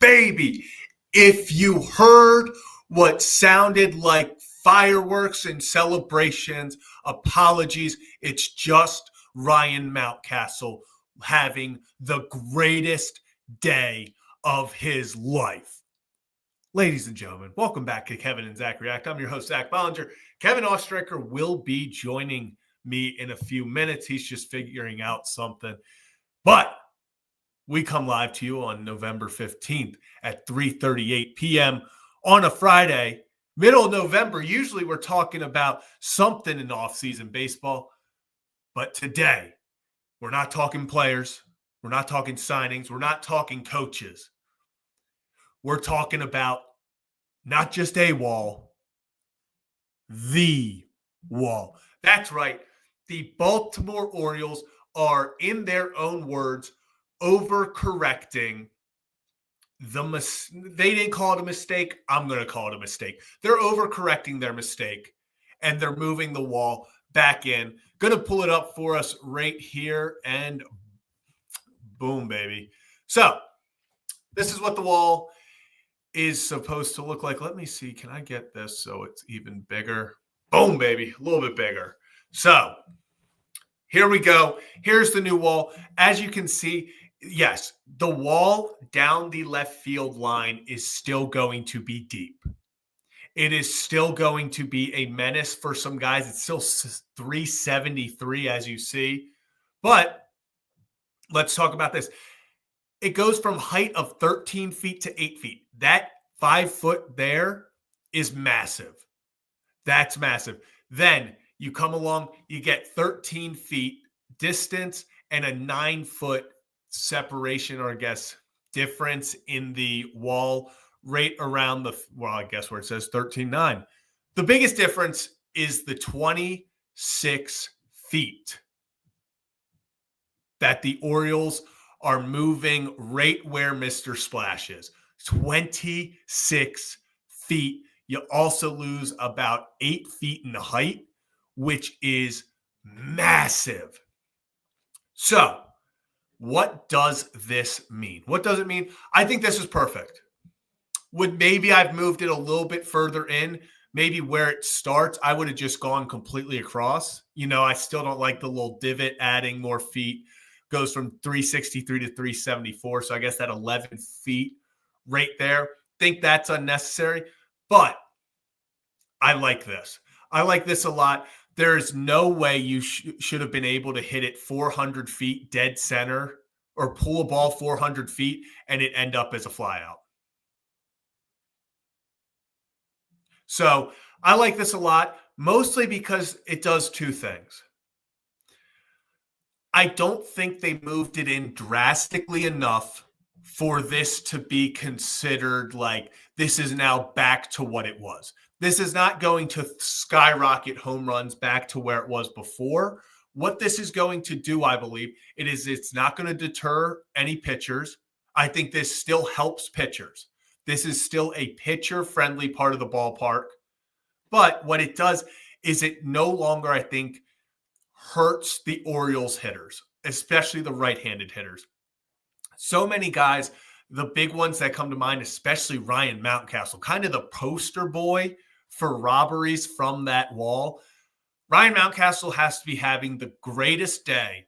baby. If you heard what sounded like fireworks and celebrations, apologies. It's just Ryan Mountcastle having the greatest day of his life. Ladies and gentlemen, welcome back to Kevin and Zach React. I'm your host, Zach Bollinger. Kevin Oestreicher will be joining me in a few minutes. He's just figuring out something. But we come live to you on November 15th at 3:38 p.m. on a Friday, middle of November. Usually we're talking about something in offseason baseball. But today, we're not talking players. We're not talking signings. We're not talking coaches. We're talking about not just a wall, the wall. That's right. The Baltimore Orioles are, in their own words, overcorrecting they didn't call it a mistake. I'm going to call it a mistake. They're overcorrecting their mistake, and they're moving the wall back in. Going to pull it up for us right here, and boom, baby. So this is what the wall is supposed to look like. Let me see. Can I get this so it's even bigger? Boom, baby. A little bit bigger. So here we go. Here's the new wall. As you can see, yes, the wall down the left field line is still going to be deep. It is still going to be a menace for some guys. It's still 373, as you see. But let's talk about this. It goes from height of 13 feet to 8 feet. That 5 foot there is massive. That's massive. Then you come along, you get 13 feet distance and a 9 foot separation, or I guess difference in the wall right around I guess where it says 13.9. The biggest difference is the 26 feet that the Orioles are moving right where Mr. Splash is. 26 feet. You also lose about 8 feet in height, which is massive. So, what does this mean? What does it mean? I think this is perfect. Would maybe I've moved it a little bit further in, maybe where it starts, I would have just gone completely across. I still don't like the little divot adding more feet. Goes from 363 to 374. So I guess that 11 feet right there. Think that's unnecessary, but I like this. I like this a lot. There is no way you should have been able to hit it 400 feet dead center or pull a ball 400 feet and it end up as a flyout. So I like this a lot, mostly because it does two things. I don't think they moved it in drastically enough for this to be considered like this is now back to what it was. This is not going to skyrocket home runs back to where it was before. What this is going to do, I believe, it's not going to deter any pitchers. I think this still helps pitchers. This is still a pitcher-friendly part of the ballpark. But what it does is it no longer, I think, hurts the Orioles hitters, especially the right-handed hitters. So many guys, the big ones that come to mind, especially Ryan Mountcastle, kind of the poster boy for robberies from that wall. Ryan Mountcastle has to be having the greatest day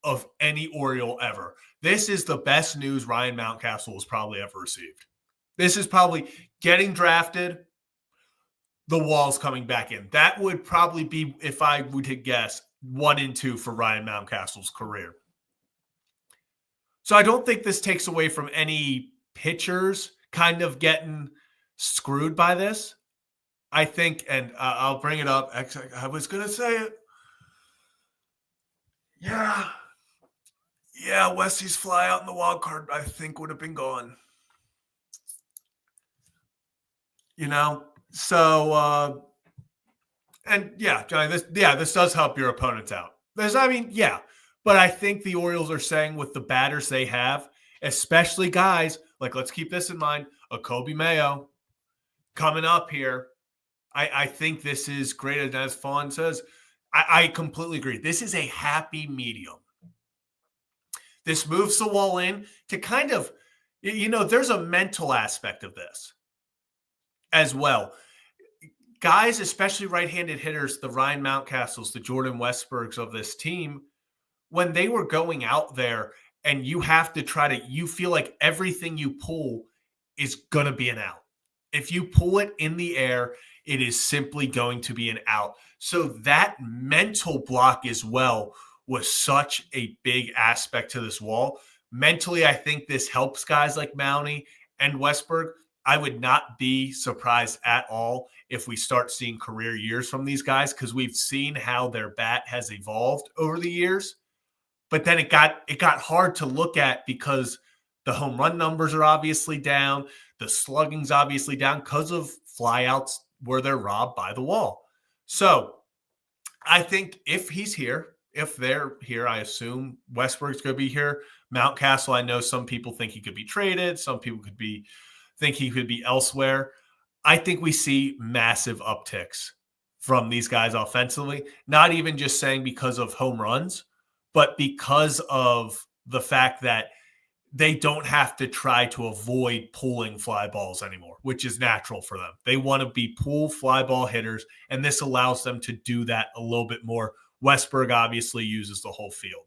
of any Oriole ever. This is the best news Ryan Mountcastle has probably ever received. This is probably getting drafted, the wall's coming back in. That would probably be, if I would to guess, 1 and 2 for Ryan Mountcastle's career. So I don't think this takes away from any pitchers kind of getting screwed by this. I think, and I'll bring it up. I was going to say it. Yeah, Wesley's fly out in the wild card, I think, would have been gone. So, and yeah, Johnny, this does help your opponents out. But I think the Orioles are saying with the batters they have, especially guys, like let's keep this in mind, a Kobe Mayo coming up here. I think this is great. And as Fawn says, I completely agree. This is a happy medium. This moves the wall in to kind of, There's a mental aspect of this as well. Guys, especially right-handed hitters, the Ryan Mountcastles, the Jordan Westbergs of this team, when they were going out there and you have to you feel like everything you pull is going to be an out. If you pull it in the air, it is simply going to be an out. So that mental block as well was such a big aspect to this wall. Mentally, I think this helps guys like Mountie and Westberg. I would not be surprised at all if we start seeing career years from these guys, because we've seen how their bat has evolved over the years. But then it got hard to look at because the home run numbers are obviously down. The slugging's obviously down because of flyouts where they're robbed by the wall. So I think if they're here, I assume Westberg's going to be here. Mountcastle, I know some people think he could be traded. Some people think he could be elsewhere. I think we see massive upticks from these guys offensively, not even just saying because of home runs, but because of the fact that they don't have to try to avoid pulling fly balls anymore, which is natural for them. They want to be pull fly ball hitters, and this allows them to do that a little bit more. Westberg obviously uses the whole field.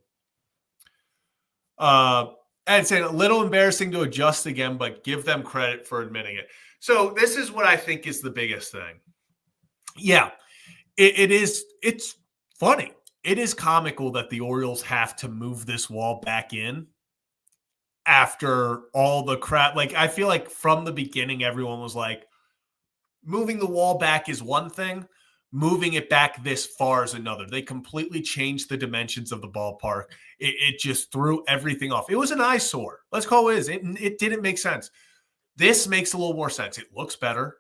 I'd say a little embarrassing to adjust again, but give them credit for admitting it. So this is what I think is the biggest thing. Yeah, it's funny. It is comical that the Orioles have to move this wall back in after all the crap. Like, I feel like from the beginning, everyone was like, moving the wall back is one thing. Moving it back this far is another. They completely changed the dimensions of the ballpark. It just threw everything off. It was an eyesore. Let's call it is. It didn't make sense. This makes a little more sense. It looks better.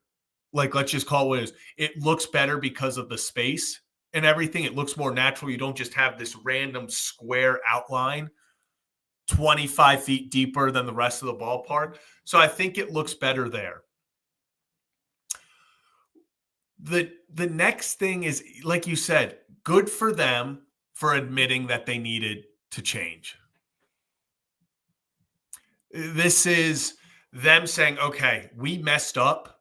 Like, let's just call it what it is. It looks better because of the space and everything. It looks more natural. You don't just have this random square outline 25 feet deeper than the rest of the ballpark. So I think it looks better there. The next thing is, like you said, good for them for admitting that they needed to change. This is them saying, okay, we messed up.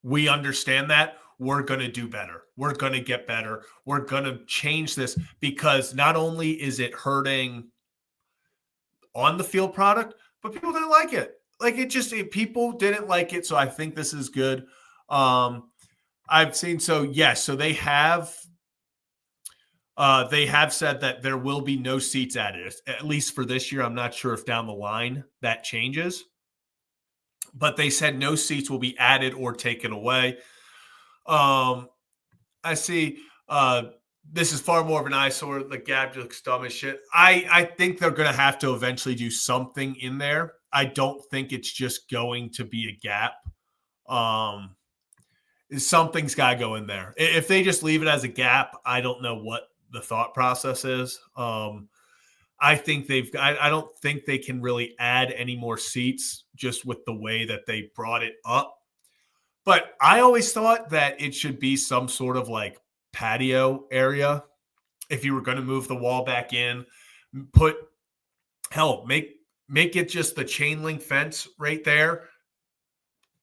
We understand that. We're going to do better. We're going to get better. We're going to change this, because not only is it hurting on the field product, but people didn't like it. Like, people didn't like it. So I think this is good. I've seen, so yes, so they have said that there will be no seats added, at least for this year. I'm not sure if down the line that changes, but they said no seats will be added or taken away. I see. This is far more of an eyesore. The gap looks dumb as shit. I think they're going to have to eventually do something in there. I don't think it's just going to be a gap. Something's got to go in there. If they just leave it as a gap, I don't know what the thought process is. I think I don't think they can really add any more seats just with the way that they brought it up. But I always thought that it should be some sort of like patio area. If you were going to move the wall back in, make it just the chain link fence right there.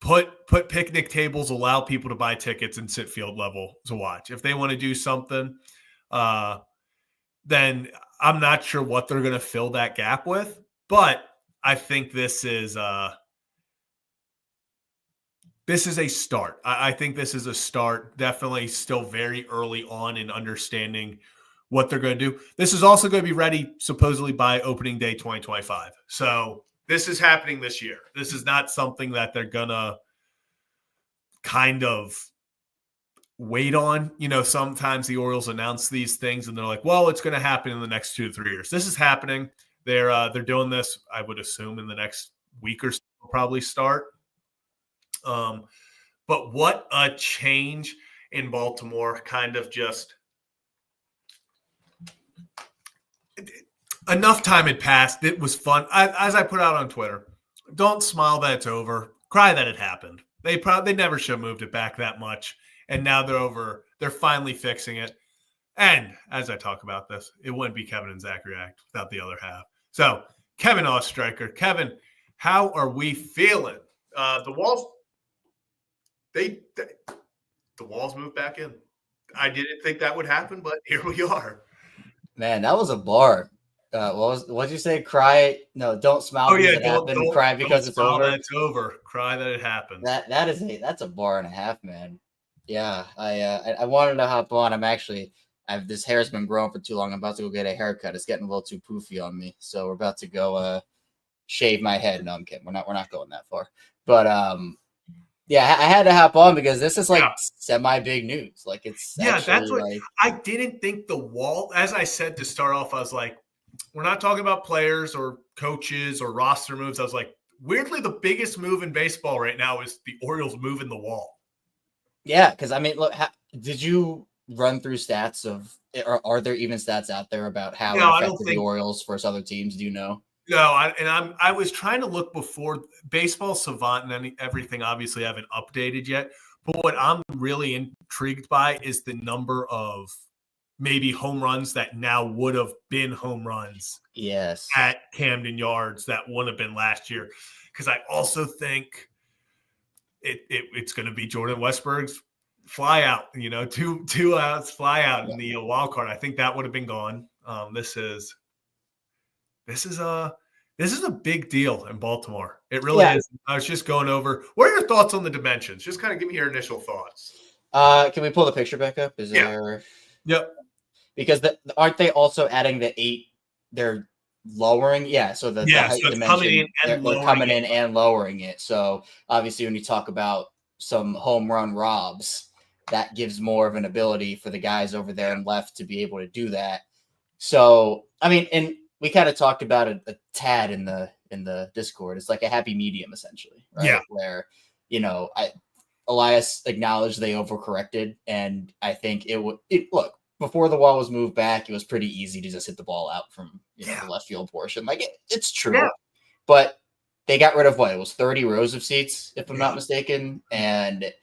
Put picnic tables, allow people to buy tickets and sit field level to watch. If they want to do something, then I'm not sure what they're going to fill that gap with. But I think this is a start. I think this is a start. Definitely still very early on in understanding what they're going to do. This is also going to be ready supposedly by opening day 2025. So this is happening this year. This is not something that they're going to kind of wait on. Sometimes the Orioles announce these things and they're like, well, it's going to happen in the next 2 to 3 years. This is happening. They're doing this, I would assume, in the next week or so, probably start. But what a change in Baltimore. Kind of just enough time had passed. It was fun. As I put out on Twitter, don't smile that it's over. Cry that it happened. They never should have moved it back that much. And now they're over. They're finally fixing it. And as I talk about this, it wouldn't be Kevin and Zach React without the other half. So Kevin Ostreicher. Kevin, How are we feeling? The Walls, the Walls moved back in. I didn't think that would happen, but here we are. Man, that was a bar. What'd you say? Cry? No, don't smile because it happened. Cry because it's smile over. that it's over. Cry that it happened. That's a bar and a half, man. Yeah, I wanted to hop on. This hair's been growing for too long. I'm about to go get a haircut. It's getting a little too poofy on me, so we're about to go shave my head. No, I'm kidding. We're not going that far. But yeah, I had to hop on because this is like semi big news. Like it's that's what I didn't think the Wall. As I said to start off, I was like, we're not talking about players or coaches or roster moves. I was like, weirdly, the biggest move in baseball right now is the Orioles moving the Wall. Yeah, because I mean, look, did you run through stats of, or are there even stats out there about how it affected the Orioles versus other teams? Do you know? No, I was trying to look before Baseball Savant and everything. Obviously, I haven't updated yet. But what I'm really intrigued by is the number of maybe home runs that now would have been home runs. Yes, at Camden Yards that wouldn't have been last year. Because I also think it's going to be Jordan Westberg's fly out. You know, two outs fly out in the wild card. I think that would have been gone. This is a big deal in Baltimore. It really is. I was just going over. What are your thoughts on the dimensions? Just kind of give me your initial thoughts. Can we pull the picture back up? Is there? Yep. Because aren't they also adding the 8? They're lowering, so the height so dimension. They're coming in and lowering it. So obviously, when you talk about some home run robs, that gives more of an ability for the guys over there and left to be able to do that. So I mean, and we kind of talked about it a tad in the Discord. It's like a happy medium, essentially, right? Yeah. Where, Elias acknowledged they overcorrected, and I think look, before the wall was moved back, it was pretty easy to just hit the ball out from the left field portion. Like it's true, but they got rid of what? It was 30 rows of seats, if I'm not mistaken, and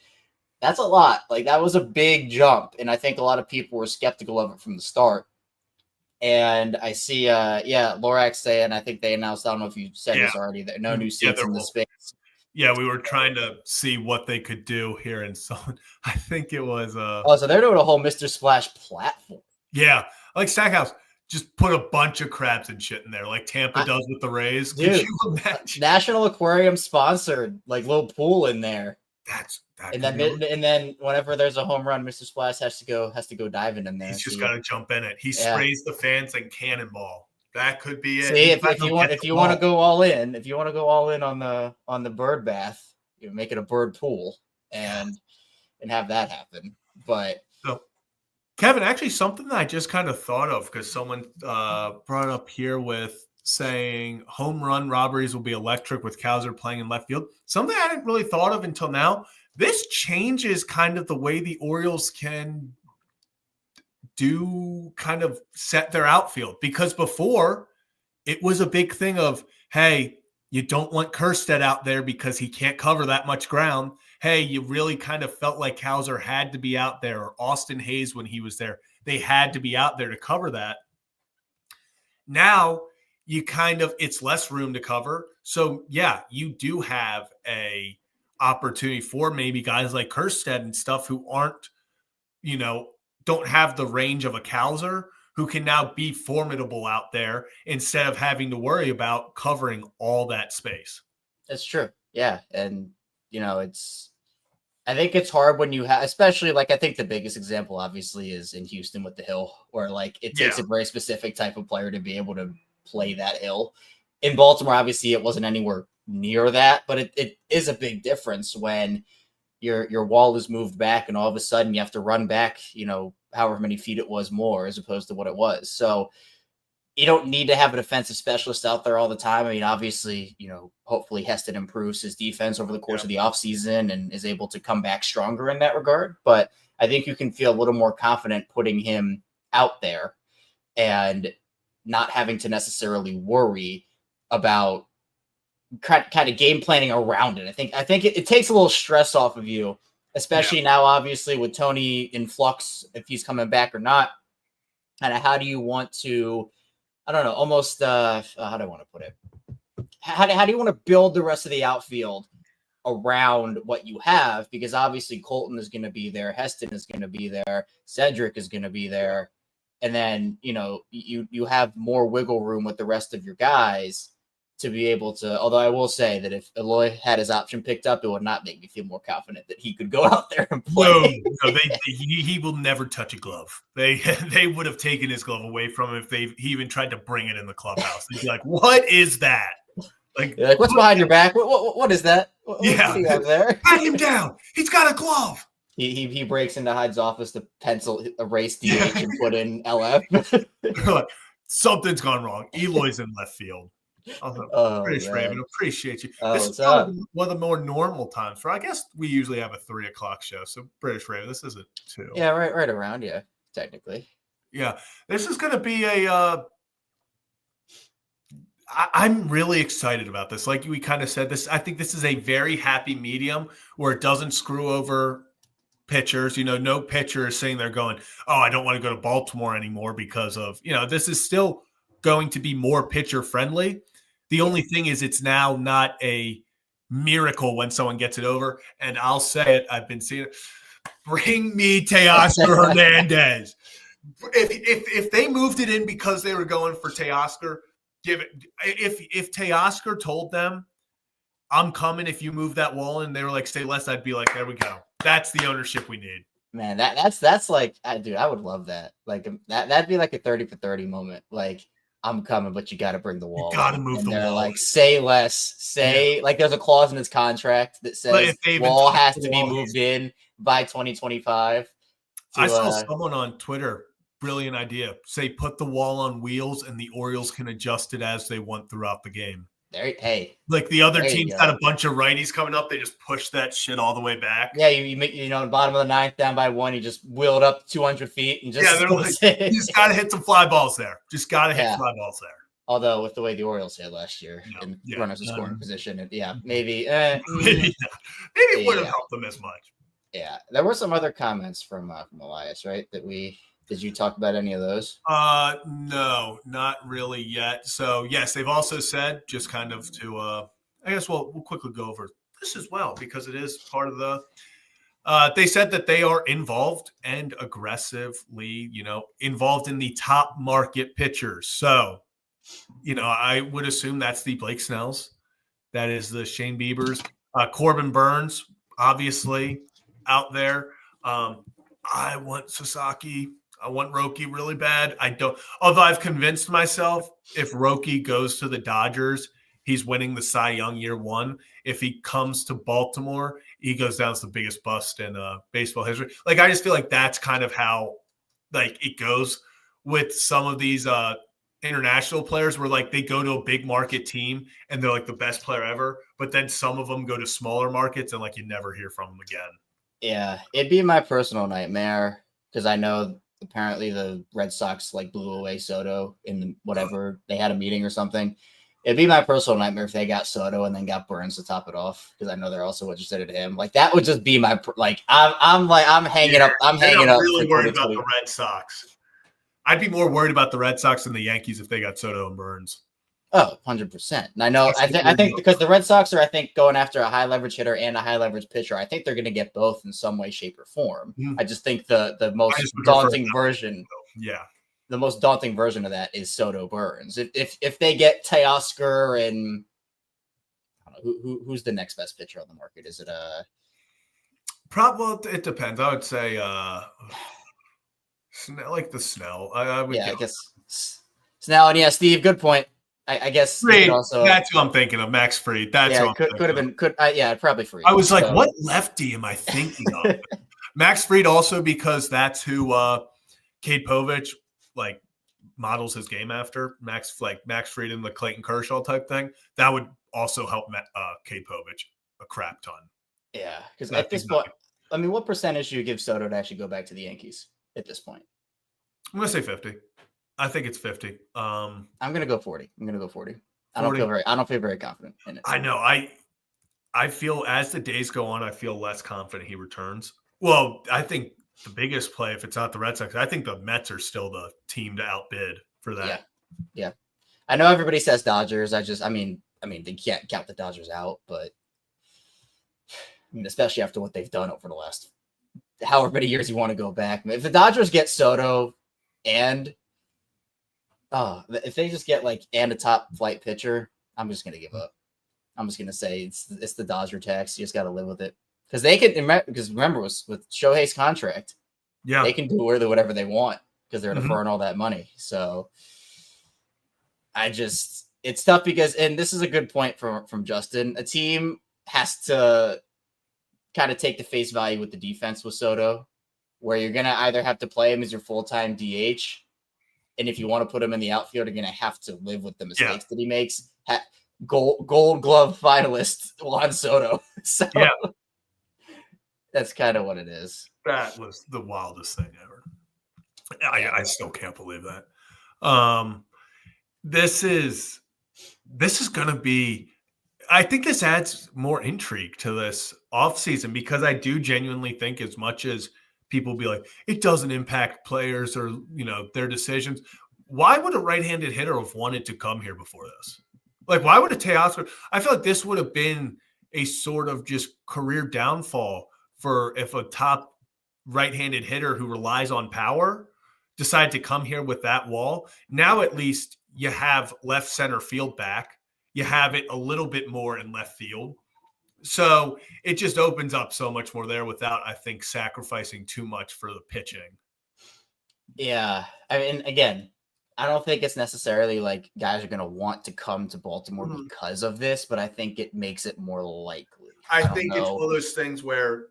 that's a lot. Like that was a big jump, and I think a lot of people were skeptical of it from the start. And I see, Lorax saying, I think they announced, I don't know if you said this already, that no new seats in the space. Yeah, we were trying to see what they could do here in Sun. I think it was. So they're doing a whole Mr. Splash platform. Yeah, like Stackhouse, just put a bunch of crabs and shit in there, like Tampa does with the Rays. Dude, could you imagine? National Aquarium sponsored, like little pool in there. And then whenever there's a home run, Mr. Splash has to go diving in there. He's just got to jump in it. He sprays the fans and cannonball. That could be it. See, if you want to go all in on the bird bath, you make it a bird pool and have that happen. But so, Kevin, actually, something that I just kind of thought of because someone brought up here with saying home run robberies will be electric with Cowser playing in left field. Something I hadn't really thought of until now. This changes kind of the way the Orioles can do kind of set their outfield, because before it was a big thing of, hey, you don't want Kerstead out there because he can't cover that much ground. Hey, you really kind of felt like Cowser had to be out there, or Austin Hayes when he was there. They had to be out there to cover that. Now you it's less room to cover. So yeah, you do have a opportunity for maybe guys like Kerstead and stuff who aren't, don't have the range of a Cowser, who can now be formidable out there instead of having to worry about covering all that space. That's true. Yeah. And, I think it's hard when you have, especially like, I think the biggest example obviously is in Houston with the hill, where like it takes a very specific type of player to be able to play that hill. In Baltimore, obviously it wasn't anywhere near that, but it is a big difference when your wall is moved back and all of a sudden you have to run back, however many feet it was more as opposed to what it was. So you don't need to have a defensive specialist out there all the time. I mean, obviously, hopefully Heston improves his defense over the course of the offseason and is able to come back stronger in that regard. But I think you can feel a little more confident putting him out there and not having to necessarily worry about kind of game planning around it. I think it takes a little stress off of you, especially now, obviously, with Tony in flux, if he's coming back or not. And how do you want to, I don't know, almost, how do I want to put it? how do you want to build the rest of the outfield around what you have? Because obviously Colton is going to be there, Heston is going to be there, Cedric is going to be there, and then you have more wiggle room with the rest of your guys to be able to. Although I will say that if Eloy had his option picked up, it would not make me feel more confident that he could go out there and play. No, he will never touch a glove. They would have taken his glove away from him if he even tried to bring it in the clubhouse. They'd be like, "What is that? Like what's behind your back? What is that? What do you have there? Pat him down. He's got a glove." He breaks into Hyde's office to erase DH and put in LF. Something's gone wrong. Eloy's in left field. British Raven, appreciate you. This is one of the more normal times for. I guess we usually have a 3:00 show. So British Raven, this isn't 2. Yeah, right around. Yeah, technically. Yeah, this is going to be a. I'm really excited about this. Like we kind of said, I think this is a very happy medium where it doesn't screw over pitchers. No pitcher is sitting there going, "Oh, I don't want to go to Baltimore anymore," because of this is still going to be more pitcher friendly. The only thing is it's now not a miracle when someone gets it over. And I'll say it, I've been seeing it. Bring me Teoscar Hernandez. If they moved it in because they were going for Teoscar, give it. If Teoscar told them, "I'm coming if you move that wall," and they were like, "Say less," I'd be like, "There we go. That's the ownership we need." Man, that's like, dude, I would love that. Like that'd be like a 30 for 30 moment. Like, "I'm coming, but you got to bring the wall. You got to move the wall." Like, say less. Like there's a clause in his contract that says wall has to be moved in by 2025. I saw someone on Twitter, brilliant idea. Say put the wall on wheels and the Orioles can adjust it as they want throughout the game. Like the other team's got a bunch of righties coming up, they just push that shit all the way back. Yeah, you make bottom of the 9th, down by 1, you just wheel it up 200 feet and just you just got to hit some fly balls there. Just got to hit fly balls there. Although with the way the Orioles hit last year and runners in scoring position, maybe it wouldn't help them as much. Yeah, there were some other comments from Elias, right? Did you talk about any of those? No, not really yet. So yes, they've also said, just kind of to, I guess we'll quickly go over this as well because it is part of the. They said that they are involved and aggressively, involved in the top market pitchers. So, I would assume that's the Blake Snells, that is the Shane Biebers, Corbin Burns, obviously out there. I want Sasaki. I want Roki really bad. Although I've convinced myself if Roki goes to the Dodgers, he's winning the Cy Young year 1. If he comes to Baltimore, he goes down as the biggest bust in baseball history. Like, I just feel like that's kind of how it goes with some of these international players where they go to a big market team and they're the best player ever. But then some of them go to smaller markets and you never hear from them again. Yeah, it'd be my personal nightmare because I know apparently the Red Sox blew away Soto in whatever they had a meeting or something. It'd be my personal nightmare if they got Soto and then got Burns to top it off because I know they're also interested in him. That would just be my I'm hanging up. I'm hanging up. Really worried about the Red Sox. I'd be more worried about the Red Sox than the Yankees if they got Soto and Burns. Oh, 100%. And I know. I think because the Red Sox are, going after a high leverage hitter and a high leverage pitcher. I think they're going to get both in some way, shape, or form. Mm-hmm. I just think the most daunting version. Yeah. The most daunting version of that is Soto Burns. If they get Teoscar and I don't know, who's the next best pitcher on the market? Is it Well, it depends. I would say the Snell. I guess Snell and Steve. Good point. I guess Fried, also, that's who I'm thinking of. Max Fried. That's who could have been. Probably Fried. I was like, what lefty am I thinking of? Max Fried also because that's who Cade Povich models his game after. Max Fried and the Clayton Kershaw type thing. That would also help Cade Povich a crap ton. Yeah, because at this point, what percentage do you give Soto to actually go back to the Yankees at this point? I'm gonna say 50. I think it's 50. I'm gonna go 40. I don't feel very confident in it. I know. I feel as the days go on, I feel less confident he returns. Well, I think the biggest play, if it's not the Red Sox, I think the Mets are still the team to outbid for that. Yeah. I know everybody says Dodgers. I mean, they can't count the Dodgers out, but I mean, especially after what they've done over the last however many years you want to go back. I mean, if the Dodgers get Soto and if they just get like and a top flight pitcher, I'm just gonna give up. I'm just gonna say it's the Dodger tax. You just got to live with it because they can. Because remember, with Shohei's contract, they can do whatever they want because they're deferring all that money. So it's tough because, and this is a good point from Justin. A team has to kind of take the face value with the defense with Soto, where you're gonna either have to play him as your full-time DH, and if you want to put him in the outfield, you're gonna have to live with the mistakes that he makes. Gold Glove finalist Juan Soto. So that's kind of what it is. That was the wildest thing ever. I still can't believe that. This is going to be, I think this adds more intrigue to this offseason because I do genuinely think as much as people be like, it doesn't impact players or, their decisions. Why would a right-handed hitter have wanted to come here before this? Like, why would a Teoscar? I feel like this would have been a sort of just career downfall for if a top right-handed hitter who relies on power decide to come here with that wall. Now at least you have left center field back. You have it a little bit more in left field. So it just opens up so much more there without, I think, sacrificing too much for the pitching. Yeah. I mean, again, I don't think it's necessarily like guys are going to want to come to Baltimore because of this, but I think it makes it more likely. I think it's one of those things where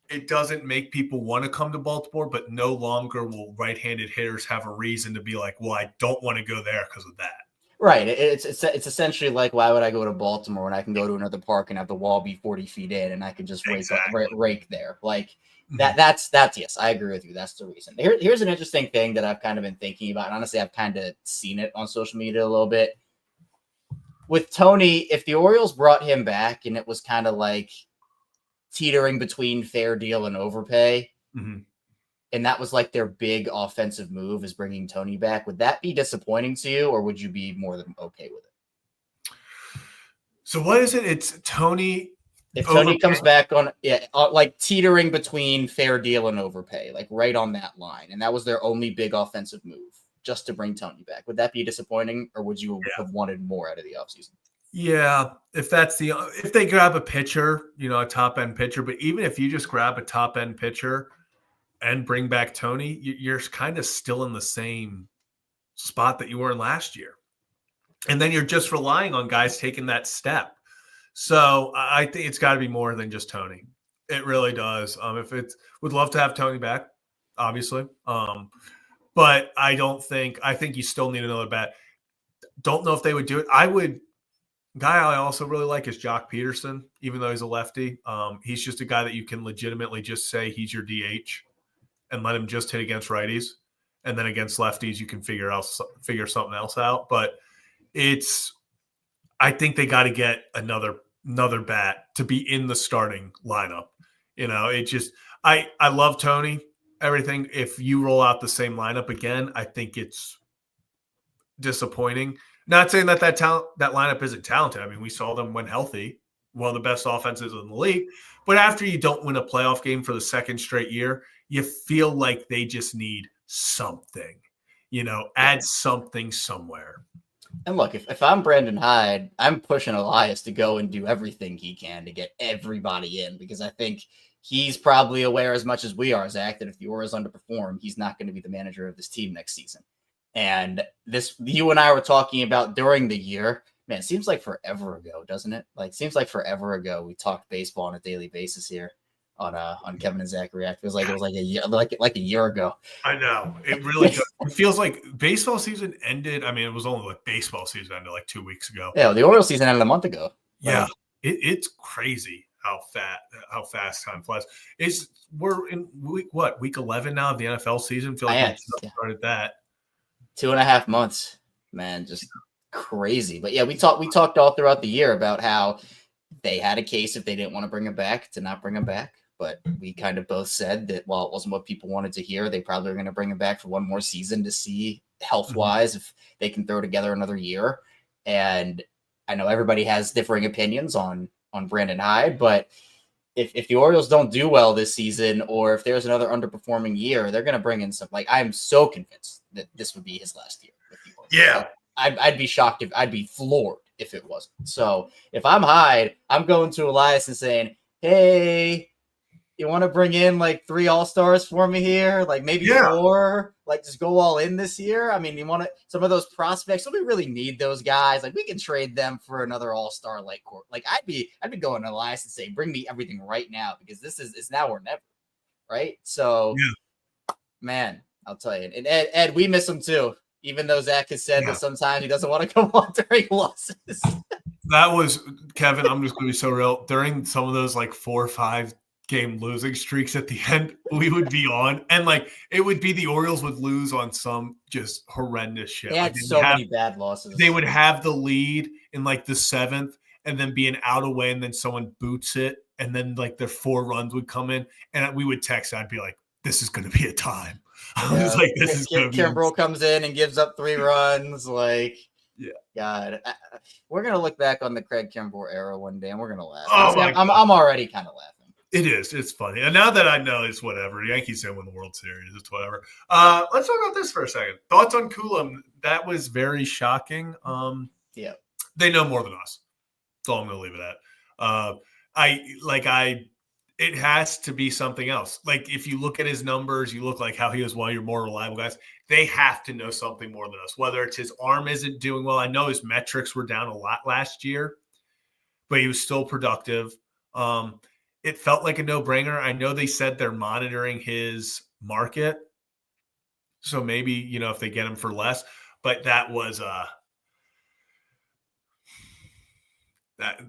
it doesn't make people want to come to Baltimore, but no longer will right-handed hitters have a reason to be like, well, I don't want to go there because of that. Right. It's essentially like, why would I go to Baltimore when I can go to another park and have the wall be 40 feet in and I can just rake there? Like that's yes, I agree with you. That's the reason. Here's an interesting thing that I've kind of been thinking about. And honestly, I've kind of seen it on social media a little bit. With Tony, if the Orioles brought him back and it was kind of like teetering between fair deal and overpay, and that was like their big offensive move is bringing Tony back, would that be disappointing to you or would you be more than okay with it? So what is it? It's Tony. If Tony comes back on, like teetering between fair deal and overpay, like right on that line. And that was their only big offensive move just to bring Tony back. Would that be disappointing or would you have wanted more out of the offseason? Yeah, if they grab a pitcher, a top end pitcher, but even if you just grab a top end pitcher and bring back Tony, you're kind of still in the same spot that you were in last year. And then you're just relying on guys taking that step. So I think it's got to be more than just Tony. It really does. Would love to have Tony back, obviously. But I think you still need another bat. Don't know if they would do it. Guy I also really like is Jock Peterson, even though he's a lefty. He's just a guy that you can legitimately just say he's your DH and let him just hit against righties. And then against lefties, you can figure something else out. But I think they got to get another bat to be in the starting lineup. I love Tony, everything. If you roll out the same lineup again, I think it's disappointing. Not saying that lineup isn't talented. I mean, we saw them when healthy, one of the best offenses in the league. But after you don't win a playoff game for the second straight year, you feel like they just need something, add something somewhere. And look, if I'm Brandon Hyde, I'm pushing Elias to go and do everything he can to get everybody in because I think he's probably aware as much as we are, Zach, that if the Orioles underperform, he's not going to be the manager of this team next season. And you and I were talking about during the year, man, it seems like forever ago, doesn't it? Like, it seems like forever ago we talked baseball on a daily basis here on Kevin and Zach React. It was like a year, like a year ago. I know it really does. It feels like baseball season ended. I mean, it was only like baseball season ended like 2 weeks ago. Yeah, the Orioles season ended a month ago. Yeah, it's crazy how fast time flies. We're in week 11 now of the NFL season? Feel like we started that. 2.5 months, man, just crazy. But yeah, we talked all throughout the year about how they had a case if they didn't want to bring him back to not bring him back. But we kind of both said that while it wasn't what people wanted to hear, they probably are going to bring him back for one more season to see health-wise if they can throw together another year. And I know everybody has differing opinions on Brandon Hyde, but if the Orioles don't do well this season, or if there's another underperforming year, they're going to bring in some. Like, I'm so convinced that this would be his last year with the Orioles. Yeah. I'd be shocked if I'd be floored if it wasn't. So if I'm Hyde, I'm going to Elias and saying, "Hey, you want to bring in like 3 All-Stars for me here? Like maybe 4? Like just go all in this year? I mean, you want to some of those prospects? So we really need those guys. Like we can trade them for another All-Star like court. Like I'd be going to Elias and say, bring me everything right now because it's now or never, right? So, man, I'll tell you. And Ed, we miss him too. Even though Zach has said that sometimes he doesn't want to come on during losses. That was Kevin. I'm just going to be so real. During some of those like 4 or 5 game losing streaks at the end, we would be on, and like it would be the Orioles would lose on some just horrendous shit. They had so many bad losses. They would have the lead in like the 7th, and then be an out away, and then someone boots it, and then like their 4 runs would come in, and we would text. I'd be like, "This is going to be a time." I was like, "This is going to be." Kimbrel comes in and gives up 3 runs. Like, God, we're gonna look back on the Craig Kimbrel era one day, and we're gonna laugh. I'm already kind of laughing. It is. It's funny. And now that I know, it's whatever. Yankees didn't win the World Series. It's whatever. Let's talk about this for a second. Thoughts on Coulomb? That was very shocking. They know more than us. That's all I'm going to leave it at. It has to be something else. Like if you look at his numbers, you look like how he was one of your more reliable guys. They have to know something more than us. Whether it's his arm isn't doing well. I know his metrics were down a lot last year, but he was still productive. It felt like a no-brainer. I know they said they're monitoring his market. So maybe, if they get him for less, but that was that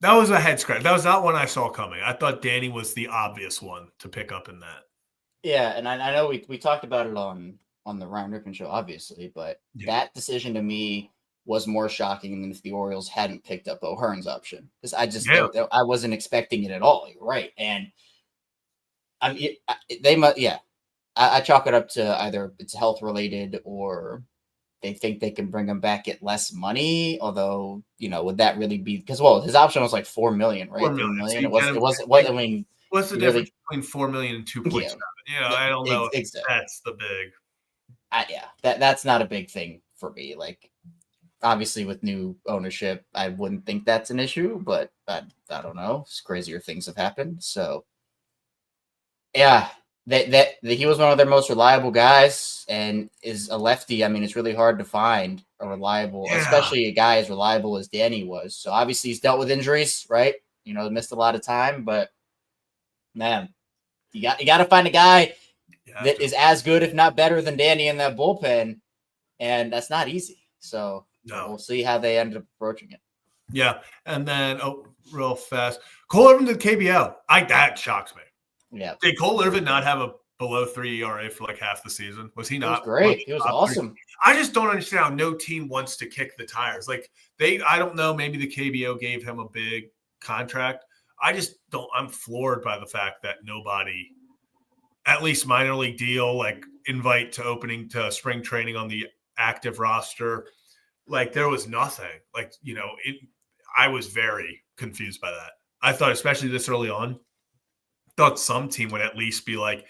was a head scratch. That was not one I saw coming. I thought Danny was the obvious one to pick up in that. Yeah, and I know we talked about it on the Ryan Rippon show, obviously, but that decision to me was more shocking than if the Orioles hadn't picked up O'Hearn's option. Because I wasn't expecting it at all. You're right. And I chalk it up to either it's health related or they think they can bring him back at less money. Although, would that really be because his option was like $4 million, right? $4 million. What's the difference between $4 million and 2.7? I don't know. Exactly. That's the big. That's not a big thing for me. Like, obviously, with new ownership, I wouldn't think that's an issue, but I don't know. Crazier things have happened. So, yeah, that he was one of their most reliable guys and is a lefty. I mean, it's really hard to find a reliable, especially a guy as reliable as Danny was. So, obviously, he's dealt with injuries, right? Missed a lot of time, but man, you got to find a guy that is as good, if not better, than Danny in that bullpen, and that's not easy. So we'll see how they end up approaching it. Yeah, and then real fast, Cole Irvin to KBL. That shocks me. Yeah, did Cole Irvin not have a below 3 ERA for like half the season? Was he not? It was great. He was awesome. I just don't understand how no team wants to kick the tires. Like I don't know. Maybe the KBO gave him a big contract. I just don't. I'm floored by the fact that nobody, at least minor league deal, like invite to spring training on the active roster. Like there was nothing. Like I was very confused by that. I thought, especially this early on, thought some team would at least be like,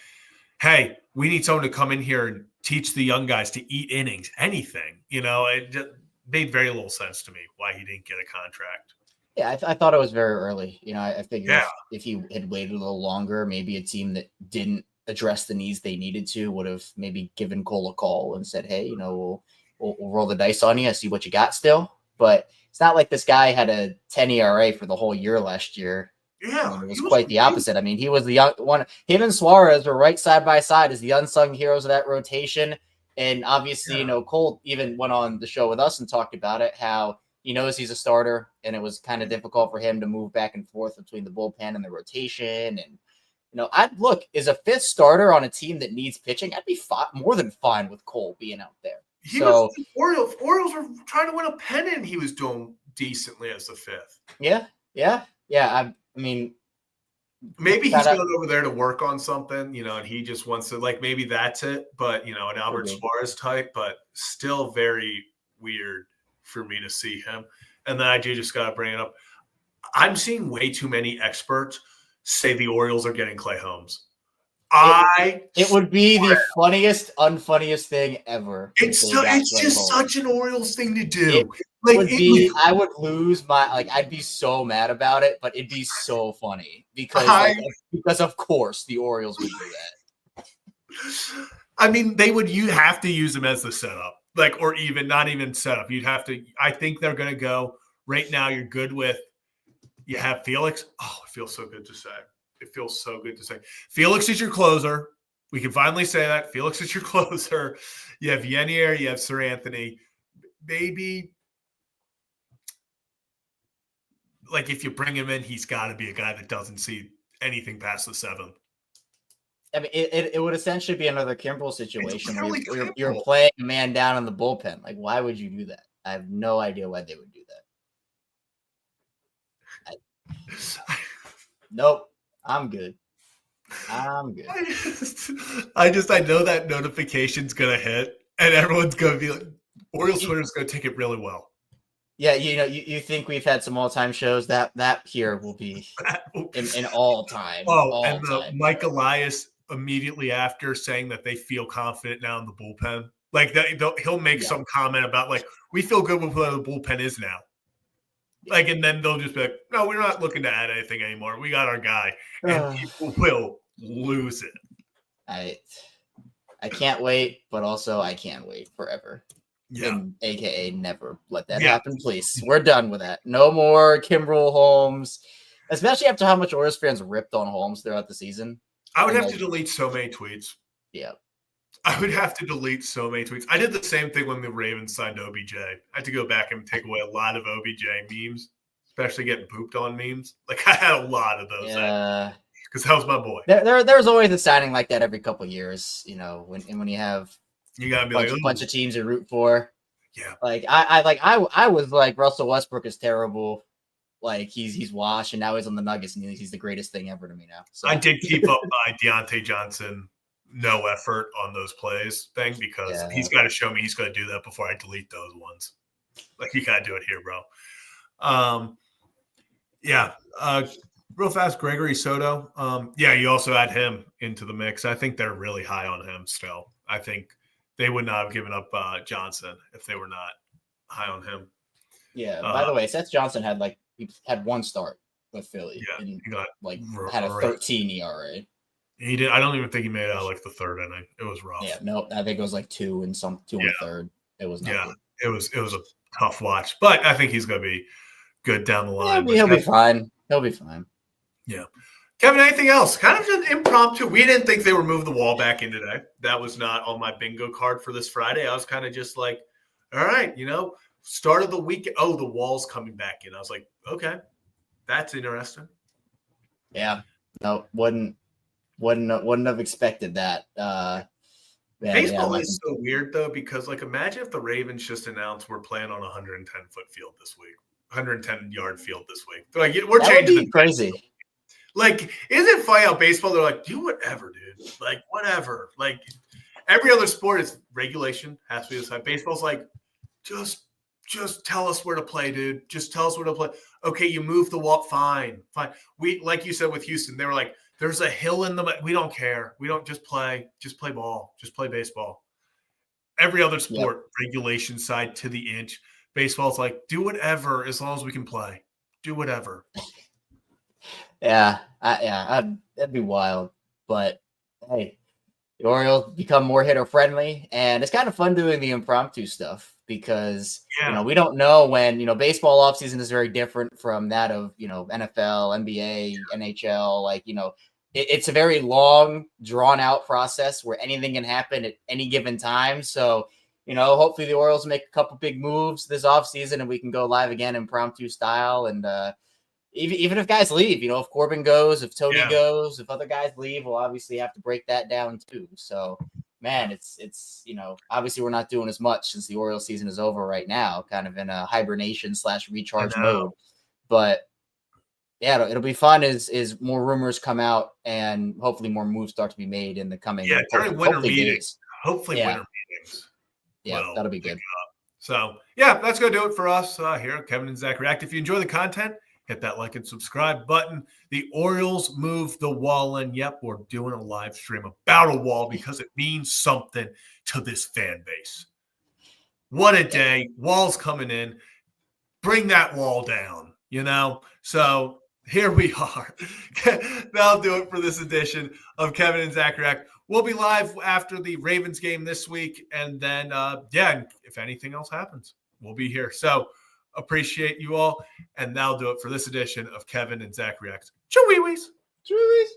"Hey, we need someone to come in here and teach the young guys to eat innings, anything." It just made very little sense to me why he didn't get a contract. Yeah, I thought it was very early. I figured if he had waited a little longer, maybe a team that didn't address the needs they needed to would have maybe given Cole a call and said, "Hey, we'll roll the dice on you, see what you got still." But it's not like this guy had a 10 ERA for the whole year last year. Yeah, it was quite the opposite. I mean, he was the young one. Him and Suarez were right side by side as the unsung heroes of that rotation. And obviously, Cole even went on the show with us and talked about it, how he knows he's a starter, and it was kind of difficult for him to move back and forth between the bullpen and the rotation. And, I'd look, as a 5th starter on a team that needs pitching, I'd be more than fine with Cole being out there. Orioles were trying to win a pennant. He was doing decently as the 5th. Yeah. I mean, maybe he's going over there to work on something, and he just wants to, like, maybe that's it. But, an Albert Suarez type, but still very weird for me to see him. and then I do just got to bring it up. I'm seeing way too many experts say the Orioles are getting Clay Holmes. It would be the funniest, unfunniest thing ever. It's just such an Orioles thing to do. I would lose I'd be so mad about it, but it'd be so funny because of course the Orioles would do that. I mean, you have to use them as the setup, or even not even setup. You'd have to. I think they're going to go right now. You're good with. You have Felix. Oh, it feels so good to say. Felix is your closer. We can finally say that. Felix is your closer. You have Yenier. You have Sir Anthony. Maybe, if you bring him in, he's got to be a guy that doesn't see anything past the seventh. I mean, it would essentially be another Kimbrel situation where you're playing a man down in the bullpen. Why would you do that? I have no idea why they would do that. Nope. I'm good. I know that notification's going to hit, and everyone's going to be like, Orioles Twitter's going to take it really well. Yeah, you think we've had some all-time shows that here will be in all-time. Mike Elias immediately after saying that they feel confident now in the bullpen. He'll make some comment about we feel good with where the bullpen is now. And then they'll just be like, no, we're not looking to add anything anymore. We got our guy, and people will lose it. I can't wait, but also I can't wait forever. Yeah. And AKA never let that happen, please. We're done with that. No more Kimbrel Holmes, especially after how much Orioles fans ripped on Holmes throughout the season. I would have to delete so many tweets. Yeah. I would have to delete so many tweets. I did the same thing when the Ravens signed OBJ. I had to go back and take away a lot of OBJ memes, especially getting pooped on memes. I had a lot of those. Yeah. Because that was my boy. There's always a signing like that every couple of years, when you have you gotta be a bunch of teams to root for. Yeah. I was like Russell Westbrook is terrible. He's washed, and now he's on the Nuggets, and he's the greatest thing ever to me now. So I did keep up my Deontay Johnson no effort on those plays thing because he's got to show me he's going to do that before I delete those ones. You got to do it here, bro. Real fast, Gregory Soto. You also add him into the mix. I think they're really high on him still. I think they would not have given up Johnson if they were not high on him. Yeah. By the way, Seth Johnson he had one start with Philly. Yeah, and had a 13 ERA. He did. I don't even think he made it out the third inning. It was rough. Yeah, no, I think it was 2 and the third. It was not good. It was a tough watch, but I think he's going to be good down the line. He'll be fine. He'll be fine. Yeah. Kevin, anything else? Kind of just impromptu. We didn't think they were moving the wall back in today. That was not on my bingo card for this Friday. I was kind of just all right, start of the week. Oh, the wall's coming back in. I was like, okay, that's interesting. Yeah. No, wouldn't have expected that. Baseball is so weird though, because imagine if the Ravens just announced we're playing on a 110-foot field this week, 110-yard field this week. We're changing the crazy. Isn't it funny how baseball? They're do whatever, dude. Whatever. Every other sport is regulation has to be this high. Baseball's just tell us where to play, dude. Just tell us where to play. Okay, you move the wall. Fine. We, like you said with Houston, they were there's a hill in the. We don't care. We don't just play ball. Just play baseball. Every other sport, regulation side to the inch. Baseball's do whatever as long as we can play. Do whatever. That'd be wild. But hey, the Orioles become more hitter friendly, and it's kind of fun doing the impromptu stuff because we don't know when baseball offseason is very different from that of NFL, NBA, NHL. It's a very long, drawn out process where anything can happen at any given time. So hopefully the Orioles make a couple big moves this offseason and we can go live again impromptu style. And even if guys leave, if Corbin goes, if Tony goes, if other guys leave, we'll obviously have to break that down too. So, man, it's obviously we're not doing as much since the Orioles season is over right now, kind of in a hibernation / recharge mode. But yeah, it'll be fun as more rumors come out and hopefully more moves start to be made in the coming during winter meetings. Hopefully winter meetings. Yeah, that'll be good. So, yeah, that's going to do it for us here at Kevin and Zach React. If you enjoy the content, hit that like and subscribe button. The Orioles moved the wall in. Yep, we're doing a live stream about a wall because it means something to this fan base. What a day. Wall's coming in. Bring that wall down, So here we are. That'll do it for this edition of Kevin and Zach React. We'll be live after the Ravens game this week. And then, if anything else happens, we'll be here. So appreciate you all. And that'll do it for this edition of Kevin and Zach React. Choo-wee-wees. Choo-wee-wees.